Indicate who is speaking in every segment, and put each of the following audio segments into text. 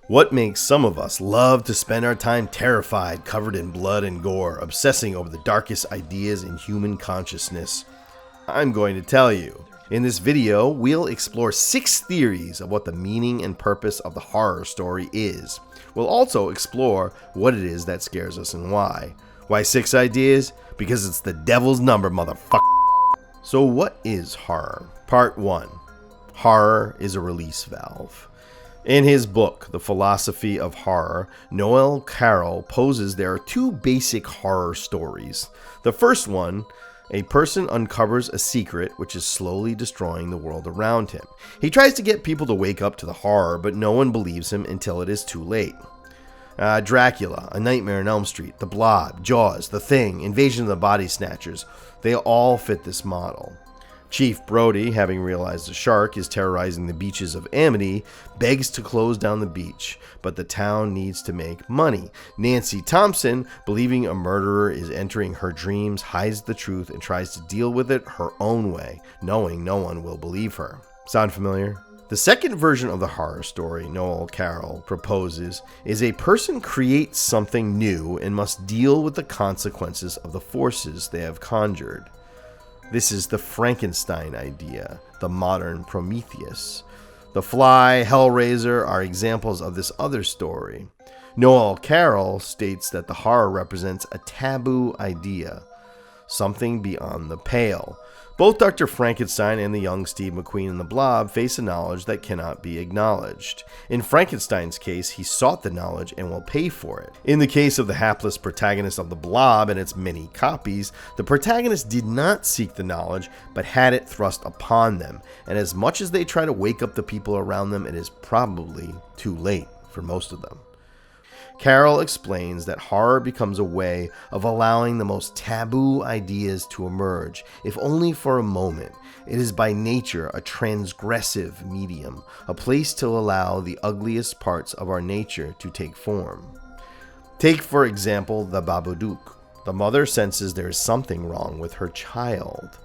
Speaker 1: What makes some of us love to spend our time terrified, covered in blood and gore, obsessing over the darkest ideas in human consciousness? I'm going to tell you. In this video, we'll explore 6 theories of what the meaning and purpose of the horror story is. We'll also explore what it is that scares us and why. Why 6 ideas? Because it's the devil's number, motherfucker. So what is horror? Part 1. Horror is a release valve. In his book, The Philosophy of Horror, Noel Carroll poses there are 2 basic horror stories. The first one, a person uncovers a secret which is slowly destroying the world around him. He tries to get people to wake up to the horror, but no one believes him until it is too late. Dracula, A Nightmare on Elm Street, The Blob, Jaws, The Thing, Invasion of the Body Snatchers, they all fit this model. Chief Brody, having realized a shark is terrorizing the beaches of Amity, begs to close down the beach, but the town needs to make money. Nancy Thompson, believing a murderer is entering her dreams, hides the truth and tries to deal with it her own way, knowing no one will believe her. Sound familiar? The second version of the horror story Noel Carroll proposes is a person creates something new and must deal with the consequences of the forces they have conjured. This is the Frankenstein idea, the modern Prometheus. The Fly, Hellraiser are examples of this other story. Noel Carroll states that the horror represents a taboo idea, something beyond the pale. Both Dr. Frankenstein and the young Steve McQueen in The Blob face a knowledge that cannot be acknowledged. In Frankenstein's case, he sought the knowledge and will pay for it. In the case of the hapless protagonist of The Blob and its many copies, the protagonist did not seek the knowledge, but had it thrust upon them. And as much as they try to wake up the people around them, it is probably too late for most of them. Carroll explains that horror becomes a way of allowing the most taboo ideas to emerge, if only for a moment. It is by nature a transgressive medium, a place to allow the ugliest parts of our nature to take form. Take, for example, the Babadook. The mother senses there is something wrong with her child.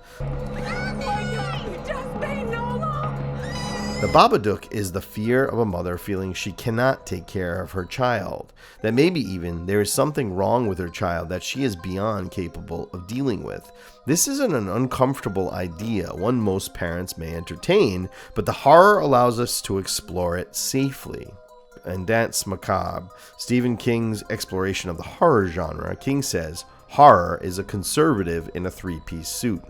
Speaker 1: The Babadook is the fear of a mother feeling she cannot take care of her child, that maybe even there is something wrong with her child that she is beyond capable of dealing with. This isn't an uncomfortable idea, one most parents may entertain, but the horror allows us to explore it safely. In Danse, Macabre, Stephen King's exploration of the horror genre, King says, horror is a conservative in a 3-piece suit.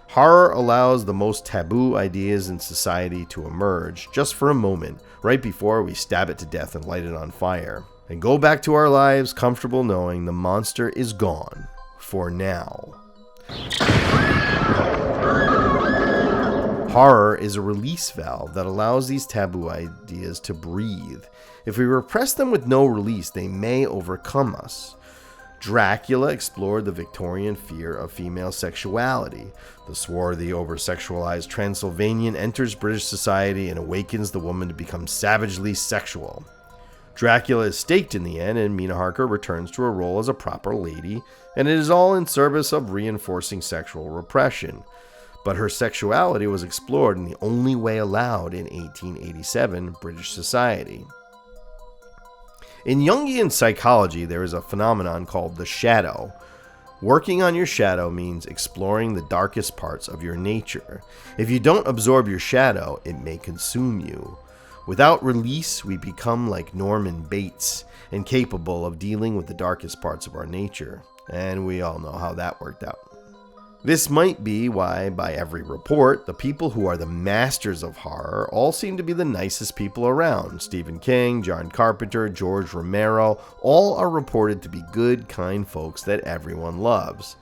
Speaker 1: Horror allows the most taboo ideas in society to emerge just for a moment, right before we stab it to death and light it on fire, and go back to our lives comfortable knowing the monster is gone, for now. Horror is a release valve that allows these taboo ideas to breathe. If we repress them with no release, they may overcome us. Dracula explored the Victorian fear of female sexuality. The swarthy, over-sexualized Transylvanian enters British society and awakens the woman to become savagely sexual. Dracula is staked in the end, and Mina Harker returns to her role as a proper lady, and it is all in service of reinforcing sexual repression. But her sexuality was explored in the only way allowed in 1887 British society. In Jungian psychology, there is a phenomenon called the shadow. Working on your shadow means exploring the darkest parts of your nature. If you don't absorb your shadow, it may consume you. Without release, we become like Norman Bates, incapable of dealing with the darkest parts of our nature. And we all know how that worked out. This might be why, by every report, the people who are the masters of horror all seem to be the nicest people around. Stephen King, John Carpenter, George Romero, all are reported to be good, kind folks that everyone loves.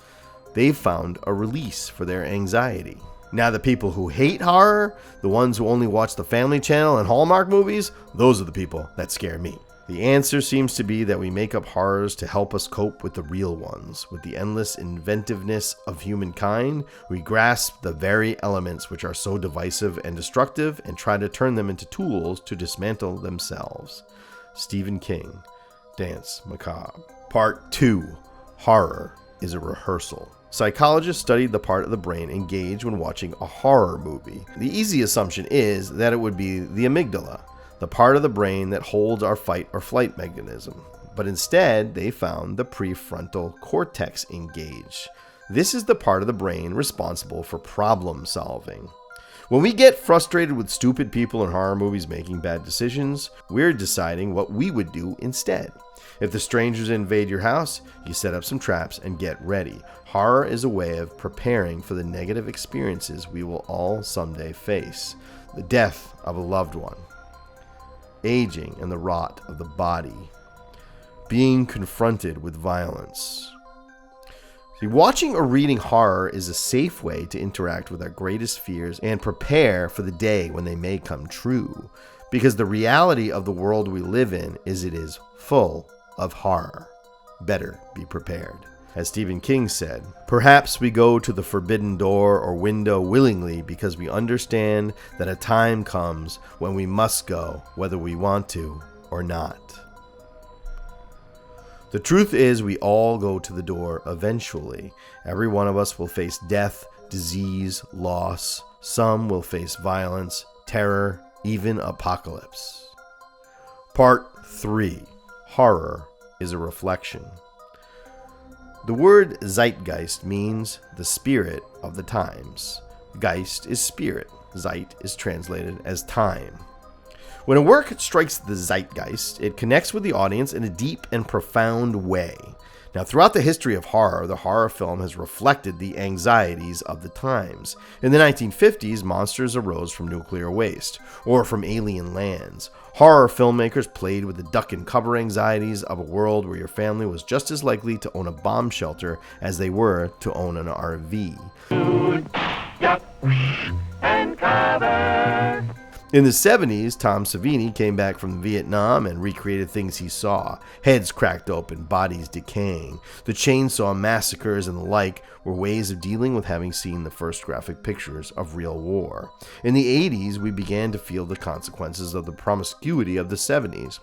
Speaker 1: They've found a release for their anxiety. Now the people who hate horror, the ones who only watch the Family Channel and Hallmark movies, those are the people that scare me. The answer seems to be that we make up horrors to help us cope with the real ones. With the endless inventiveness of humankind, we grasp the very elements which are so divisive and destructive and try to turn them into tools to dismantle themselves. Stephen King, Danse, Macabre. Part 2. Horror is a rehearsal. Psychologists studied the part of the brain engaged when watching a horror movie. The easy assumption is that it would be the amygdala. the part of the brain that holds our fight or flight mechanism. But instead, they found the prefrontal cortex engaged. This is the part of the brain responsible for problem solving. When we get frustrated with stupid people in horror movies making bad decisions, we're deciding what we would do instead. If the strangers invade your house, you set up some traps and get ready. Horror is a way of preparing for the negative experiences we will all someday face. The death of a loved one, aging and the rot of the body, being confronted with violence. See, watching or reading horror is a safe way to interact with our greatest fears and prepare for the day when they may come true, because the reality of the world we live in is it is full of horror. Better be prepared. As Stephen King said, perhaps we go to the forbidden door or window willingly because we understand that a time comes when we must go, whether we want to or not. The truth is, we all go to the door eventually. Every one of us will face death, disease, loss. Some will face violence, terror, even apocalypse. Part 3. Horror is a reflection. The word zeitgeist means the spirit of the times. Geist is spirit. Zeit is translated as time. When a work strikes the zeitgeist, it connects with the audience in a deep and profound way. Now, throughout the history of horror, the horror film has reflected the anxieties of the times. In the 1950s, monsters arose from nuclear waste, or from alien lands. Horror filmmakers played with the duck and cover anxieties of a world where your family was just as likely to own a bomb shelter as they were to own an RV. And cover. In the 70s, Tom Savini came back from Vietnam and recreated things he saw. Heads cracked open, bodies decaying. The chainsaw massacres and the like were ways of dealing with having seen the first graphic pictures of real war. In the 80s, we began to feel the consequences of the promiscuity of the 70s.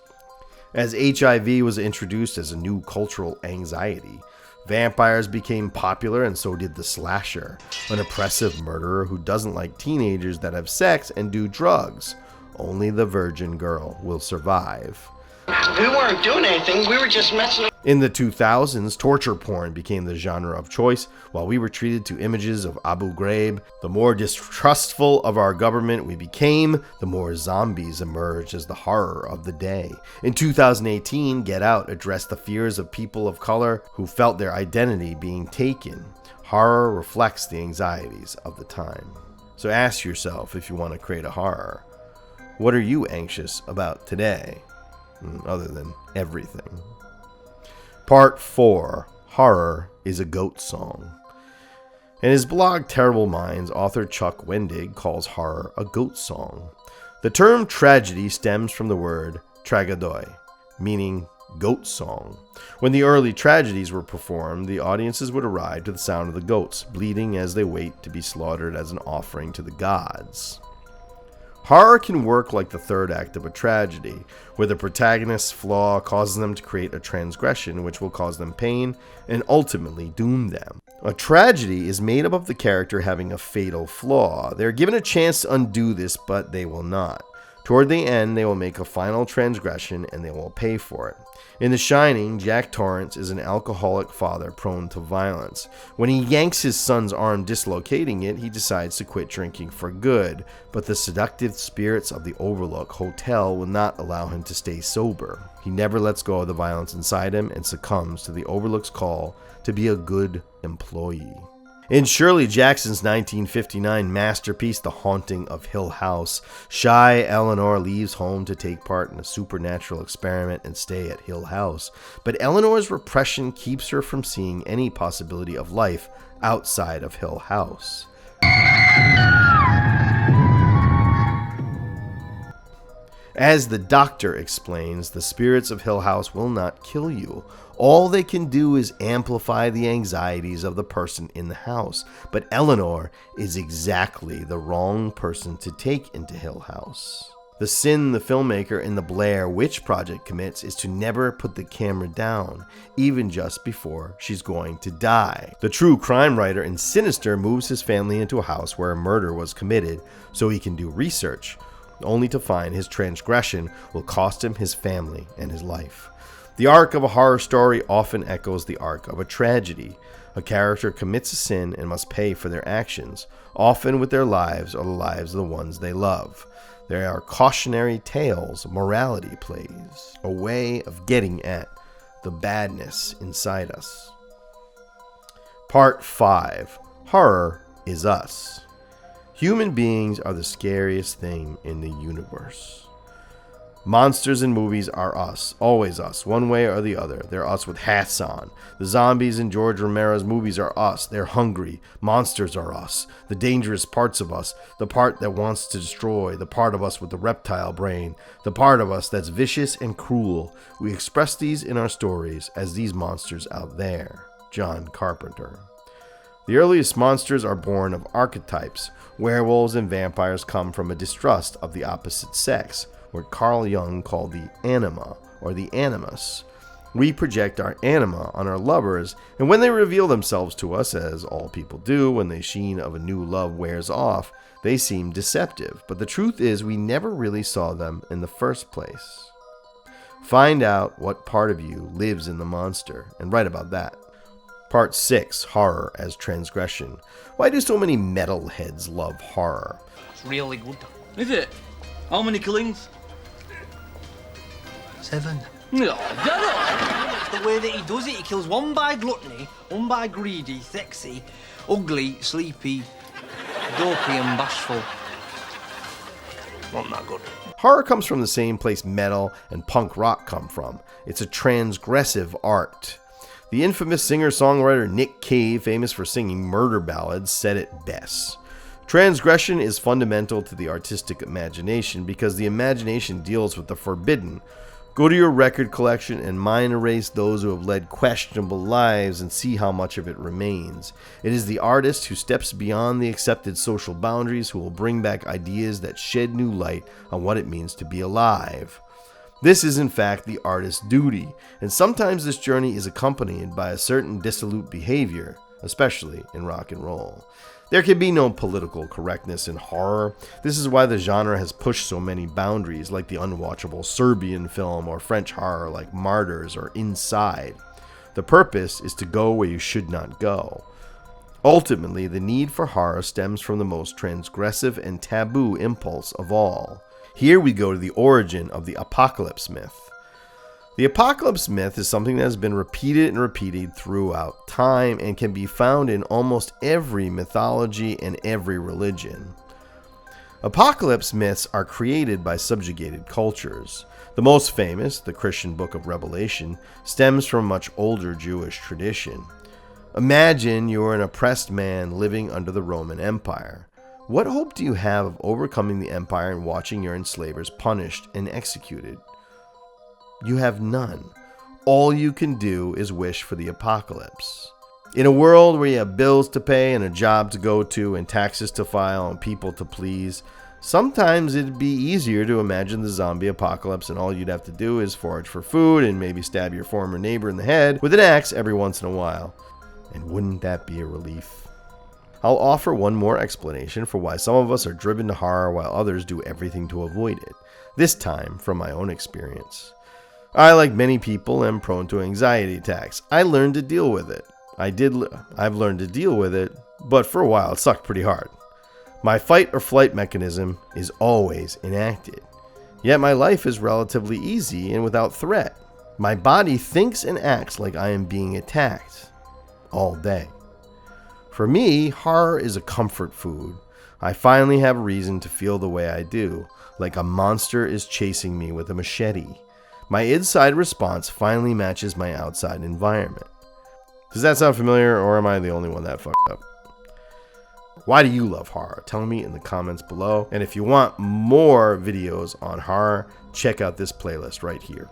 Speaker 1: As HIV was introduced as a new cultural anxiety, vampires became popular, and so did the slasher, an oppressive murderer who doesn't like teenagers that have sex and do drugs. Only the virgin girl will survive.
Speaker 2: We weren't doing anything, we were just messing up.
Speaker 1: In the 2000s, torture porn became the genre of choice, while we were treated to images of Abu Ghraib. The more distrustful of our government we became, the more zombies emerged as the horror of the day. In 2018, Get Out addressed the fears of people of color who felt their identity being taken. Horror reflects the anxieties of the time. So ask yourself, if you want to create a horror, what are you anxious about today? Other than everything. Part 4. Horror is a goat song. In his blog Terrible Minds, author Chuck Wendig calls horror a goat song. The term tragedy stems from the word tragadoi, meaning goat song. When the early tragedies were performed, the audiences would arrive to the sound of the goats, bleating as they wait to be slaughtered as an offering to the gods. Horror can work like the third act of a tragedy, where the protagonist's flaw causes them to create a transgression which will cause them pain and ultimately doom them. A tragedy is made up of the character having a fatal flaw. They are given a chance to undo this, but they will not. Toward the end, they will make a final transgression and they will pay for it. In The Shining, Jack Torrance is an alcoholic father prone to violence. When he yanks his son's arm, dislocating it, he decides to quit drinking for good, but the seductive spirits of the Overlook Hotel will not allow him to stay sober. He never lets go of the violence inside him and succumbs to the Overlook's call to be a good employee. In Shirley Jackson's 1959 masterpiece, The Haunting of Hill House, shy Eleanor leaves home to take part in a supernatural experiment and stay at Hill House. But Eleanor's repression keeps her from seeing any possibility of life outside of Hill House. As the doctor explains, the spirits of Hill House will not kill you. All they can do is amplify the anxieties of the person in the house. But Eleanor is exactly the wrong person to take into Hill House. The sin the filmmaker in the Blair Witch Project commits is to never put the camera down, even just before she's going to die. The true crime writer in Sinister moves his family into a house where a murder was committed so he can do research. only to find his transgression will cost him his family and his life. The arc of a horror story often echoes the arc of a tragedy. A character commits a sin and must pay for their actions, often with their lives or the lives of the ones they love. There are cautionary tales, morality plays, a way of getting at the badness inside us. Part 5. Horror is us. Human beings are the scariest thing in the universe. Monsters in movies are us, always us, one way or the other. They're us with hats on. The zombies in George Romero's movies are us. They're hungry. Monsters are us. The dangerous parts of us, the part that wants to destroy, the part of us with the reptile brain, the part of us that's vicious and cruel. We express these in our stories as these monsters out there. John Carpenter. The earliest monsters are born of archetypes. Werewolves and vampires come from a distrust of the opposite sex, what Carl Jung called the anima, or the animus. We project our anima on our lovers, and when they reveal themselves to us, as all people do when the sheen of a new love wears off, they seem deceptive. But the truth is, we never really saw them in the first place. Find out what part of you lives in the monster, and write about that. Part 6. Horror as transgression. Why do so many metalheads love horror?
Speaker 3: It's really good. Is it? How many killings?
Speaker 4: 7.
Speaker 3: No, that
Speaker 4: The way that he does it, he kills one by gluttony, one by greedy, sexy, ugly, sleepy, dopey and bashful. Wasn't that good?
Speaker 1: Horror comes from the same place metal and punk rock come from. It's a transgressive art. The infamous singer-songwriter Nick Cave, famous for singing murder ballads, said it best. Transgression is fundamental to the artistic imagination because the imagination deals with the forbidden. Go to your record collection and mind erase those who have led questionable lives and see how much of it remains. It is the artist who steps beyond the accepted social boundaries who will bring back ideas that shed new light on what it means to be alive. This is in fact the artist's duty, and sometimes this journey is accompanied by a certain dissolute behavior, especially in rock and roll. There can be no political correctness in horror. This is why the genre has pushed so many boundaries, like the unwatchable Serbian film or French horror like Martyrs or Inside. The purpose is to go where you should not go. Ultimately, the need for horror stems from the most transgressive and taboo impulse of all. Here we go to the origin of the apocalypse myth. The apocalypse myth is something that has been repeated and repeated throughout time and can be found in almost every mythology and every religion. Apocalypse myths are created by subjugated cultures. The most famous, the Christian book of Revelation, stems from a much older Jewish tradition. Imagine you are an oppressed man living under the Roman Empire. What hope do you have of overcoming the empire and watching your enslavers punished and executed? You have none. All you can do is wish for the apocalypse. In a world where you have bills to pay and a job to go to and taxes to file and people to please, sometimes it'd be easier to imagine the zombie apocalypse and all you'd have to do is forage for food and maybe stab your former neighbor in the head with an axe every once in a while. And wouldn't that be a relief? I'll offer one more explanation for why some of us are driven to horror while others do everything to avoid it, this time from my own experience. I, like many people, am prone to anxiety attacks. I learned to deal with it. I've learned to deal with it, but for a while it sucked pretty hard. My fight or flight mechanism is always enacted. Yet my life is relatively easy and without threat. My body thinks and acts like I am being attacked all day. For me, horror is a comfort food. I finally have a reason to feel the way I do, like a monster is chasing me with a machete. My inside response finally matches my outside environment. Does that sound familiar, or am I the only one that fucked up? Why do you love horror? Tell me in the comments below. And if you want more videos on horror, check out this playlist right here.